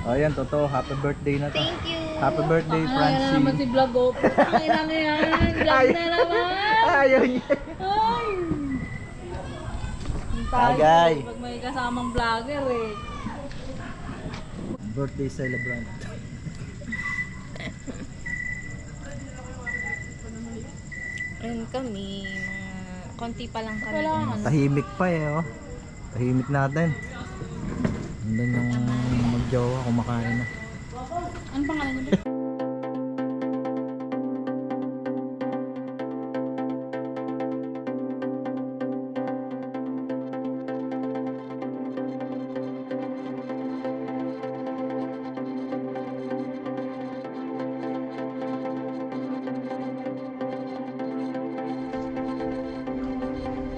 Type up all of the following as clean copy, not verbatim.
Oh, yan, totoo. Happy birthday na to. Thank you. Happy birthday, Ay, na Francie. naman si Vlog, oh. Ay, na yan. Vlog na naman. Ayaw niya. Ay. Tagay. Pag may kasamang vlogger, eh. Birthday celebrant. Ayun kami, mga konti pa lang kami. Kailangan. Tahimik pa eh, oh. Tahimik natin. Nandun yung magjowa, kumakain na. Ano pangalan niyo?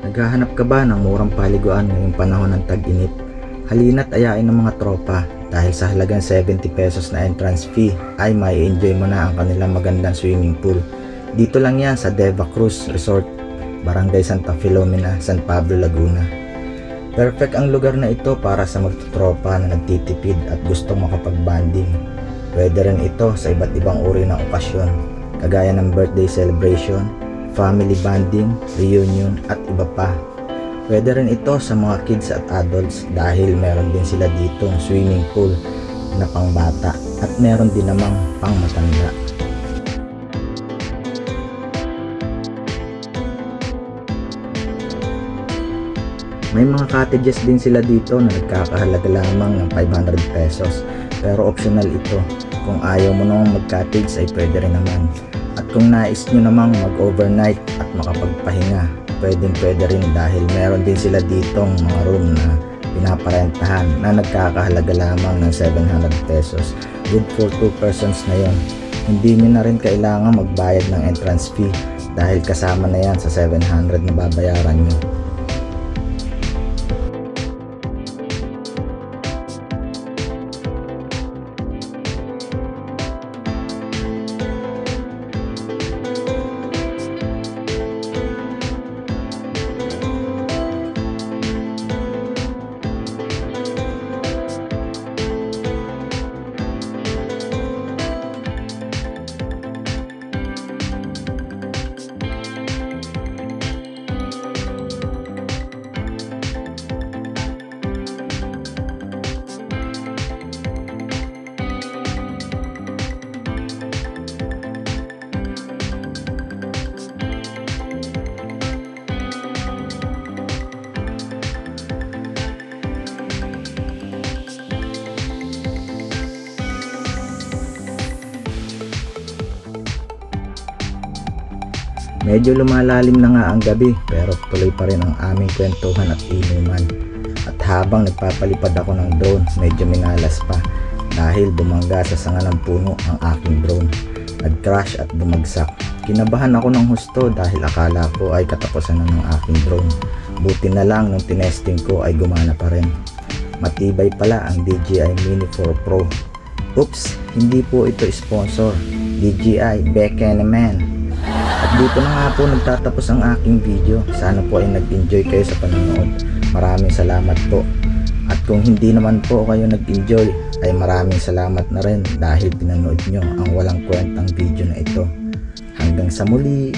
Naghahanap ka ba ng murang paliguan ngayong panahon ng tag-init? Halina't ayain ng mga tropa dahil sa halagang 70 pesos na entrance fee ay may enjoy mo na ang kanilang magandang swimming pool. Dito lang yan sa Deva Cruz Resort, Barangay Santa Filomena, San Pablo, Laguna. Perfect ang lugar na ito para sa magtutropa na nagtitipid at gustong makapag-banding. Pwede rin ito sa iba't ibang uri ng okasyon, kagaya ng birthday celebration, family bonding, reunion at iba pa. Pwede rin ito sa mga kids at adults dahil meron din sila ditong swimming pool na pangbata at meron din namang pang matanda. May mga cottages din sila dito na nagkakahalaga lamang ng 500 pesos pero optional ito. Kung ayaw mo namang mag-cottage ay pwede rin naman. At kung nais nyo namang mag-overnight at makapagpahinga, pwede rin dahil meron din sila ditong mga room na pinaparentahan na nagkakahalaga lamang ng 700 pesos. Good for 2 persons na yon. Hindi nyo na rin kailangan magbayad ng entrance fee dahil kasama na yan sa 700 na babayaran nyo. Medyo lumalalim na nga ang gabi pero tuloy pa rin ang aming kwentuhan at inuman. At habang nagpapalipad ako ng drone, medyo minalas pa dahil bumangga sa sanga ng puno ang aking drone. Nag-crash at bumagsak. Kinabahan ako ng husto dahil akala ko ay katapusan na ng aking drone. Buti na lang nung tinesting ko ay gumana pa rin. Matibay pala ang DJI Mini 4 Pro. Oops, hindi po ito sponsor. DJI, beke naman. At dito na nga po nagtatapos ang aking video. Sana po ay nag-enjoy kayo sa panonood. Maraming salamat po. At kung hindi naman po kayo nag-enjoy, ay maraming salamat na rin dahil pinanood nyo ang walang kwentang video na ito. Hanggang sa muli!